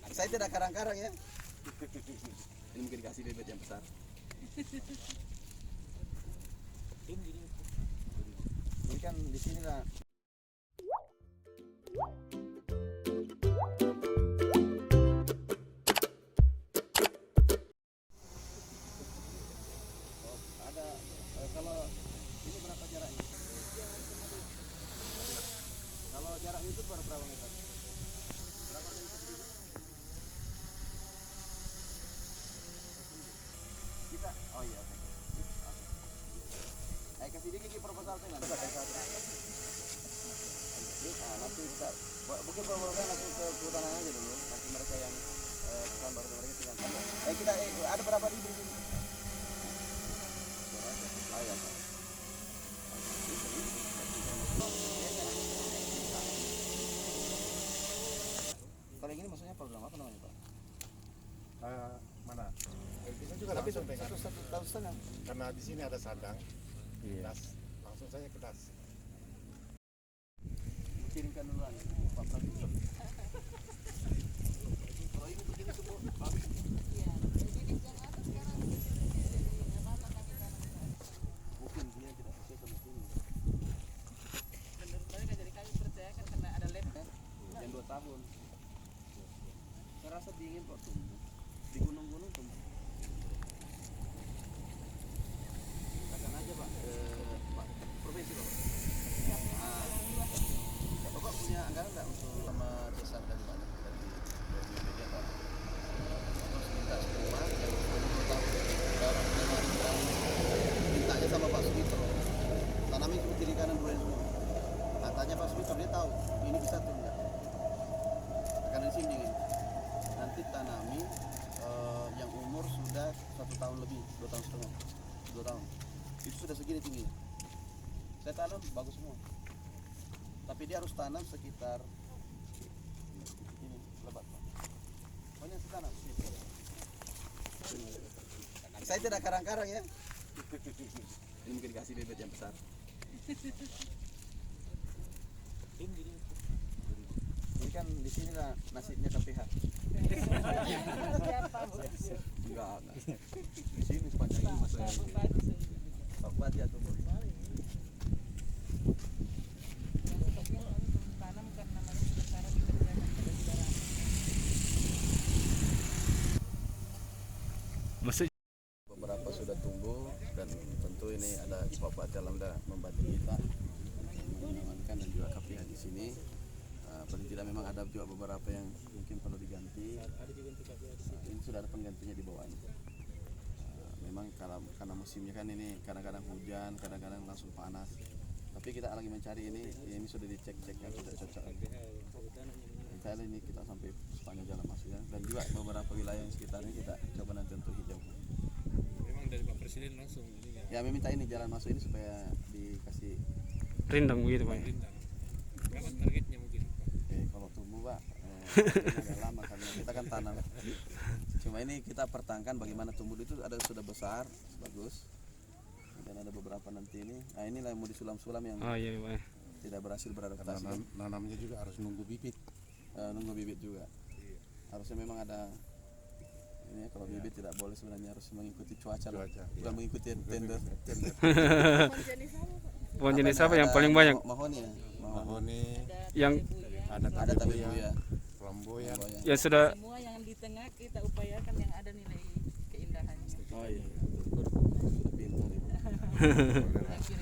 Saya tidak karang-karang ya. Ini mungkin dikasih bebek yang besar. Ini kan di sini lah. Ada kalau ini berapa jaraknya? Kalau jarak itu berapa meter? Berapa meter? Kita, oh iya, oke. Ayo kasih dia gigi proposal saya nanti. Nanti kita, mungkin proposal langsung ke kehutanan aja dulu. Nanti mereka yang pesan baru mereka tinggal. Kita ada berapa ribu di sini? Layak. Kalau yang ini maksudnya program apa namanya Pak? Mana? Kita juga Tapi langsung dengan, satu tahun setengah. karena di sini ada sandang, Iya. das, langsung saja ke das. Kirimkan duluan Pak Prabowo. Kalau ini begini semua habis. Mungkin dia tidak sesuai sama sini. Menurut mereka jadi kami percaya kan karena ada lab kan. Yang 2 tahun. Saya rasa dingin kok tumbuh. Di gunung-gunung tumbuh. Katakan aja Pak, Pak provinsi Pak. Bapak punya anggaran nggak untuk sama desa dari mana? Dari media Pak? Terus minta semua yang 20 tahun sekarang mintanya sama Pak Sumitro. Tanami itu kiri kanan dua semua. Katanya Pak Sumitro dia tahu ini bisa tuh enggak. Karena di sini dingin. Nanti tanami yang umur sudah 1 tahun lebih, 2 tahun setengah, 2 tahun. Itu sudah segini tingginya. Saya tanam bagus semua. Tapi dia harus tanam sekitar ini lebat Pak. Pokoknya saya tanam. Saya tidak karang-karang ya. Ini mungkin dikasih bebek yang besar. Ini kan di sini lah nasibnya KPH. Enggak. Di sini sepanjang ini masa yang Pak Bupati atau Tanam kan namanya sementara dikerjakan pada sekarang. beberapa sudah tumbuh dan tentu ini ada Pak Bupati Alhamdulillah membantu kita mengamankan dan juga KPH di sini. Paling tidak memang ada juga beberapa yang mungkin perlu diganti. Ini sudah ada penggantinya di bawah ini. Memang karena musimnya kan ini kadang-kadang hujan, kadang-kadang langsung panas. Tapi kita lagi mencari ini sudah dicek-cek yang sudah cocok. Kita ini kita sampai sepanjang jalan masuknya dan juga beberapa wilayah yang sekitarnya kita coba nanti untuk hijau. Memang dari Pak Presiden langsung ini Ya meminta ini jalan masuk ini supaya dikasih Rindang begitu Pak. Rindang. Kapan targetnya mungkin Pak? kalau tumbuh Pak agak lama karena kita kan tanam. Cuma ini kita pertahankan bagaimana tumbuh itu sudah besar bagus dan ada beberapa nanti ini. Nah inilah yang mau disulam-sulam yang Oh iya Pak. tidak berhasil beradaptasi. Nanamnya juga harus nunggu bibit. Nunggu bibit juga. Harusnya memang ada ini ya, kalau bibit tidak boleh sebenarnya harus mengikuti cuaca. Bukan mengikuti tender. Pohon jenis apa yang paling banyak? Mahoni ya. Mahoni, Yang Ada tabe buya. flamboyan. yang sudah Semua yang di tengah kita upayakan yang ada nilai keindahannya. Oh iya. Pintar ibu. Yang